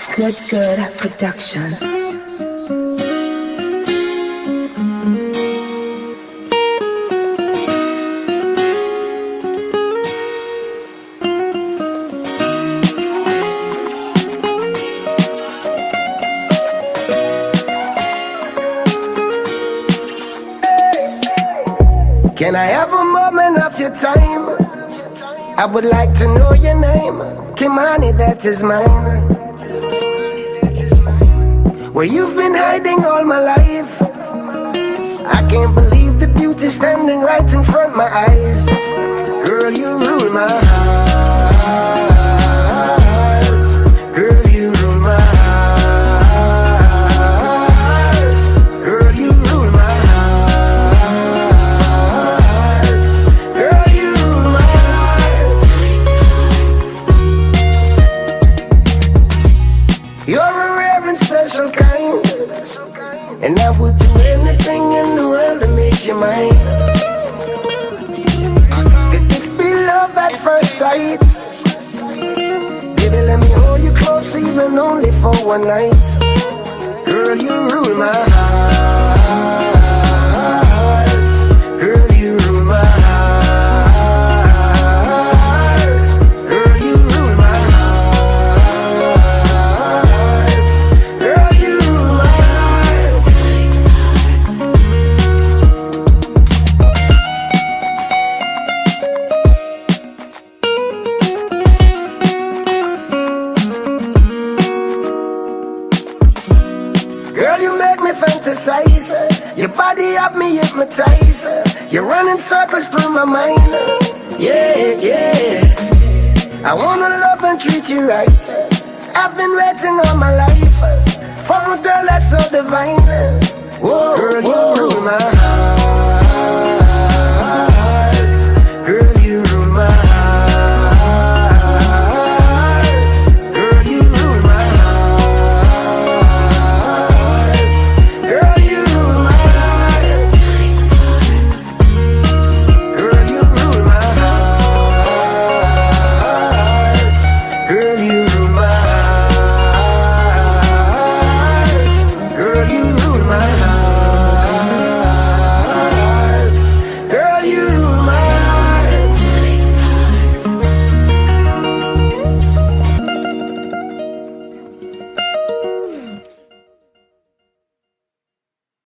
Good production. Can I have a moment of your time? I would like to know your name. Kimani, that is mine. Where you've been hiding all my life. I can't believe the beauty standing right in front of my eyes. Girl, you rule my heart. Girl, you rule my heart. Girl, you rule my heart. Girl, you rule my heart. You're a rare and special kind, and I would do anything in the world to make you mine. Could this be love at first sight? Baby, let me hold you close, even only for one night. Girl, you rule my heart. Girl, you rule my heart. Girl, you rule my heart. Girl, you rule my heart. Girl, you make me fantasize. Your body have me hypnotized. You're running circles through my mind. Yeah, yeah. I wanna love and treat you right. I've been waiting all my life for a girl that's so divine. Whoa, girl, you rule my heart.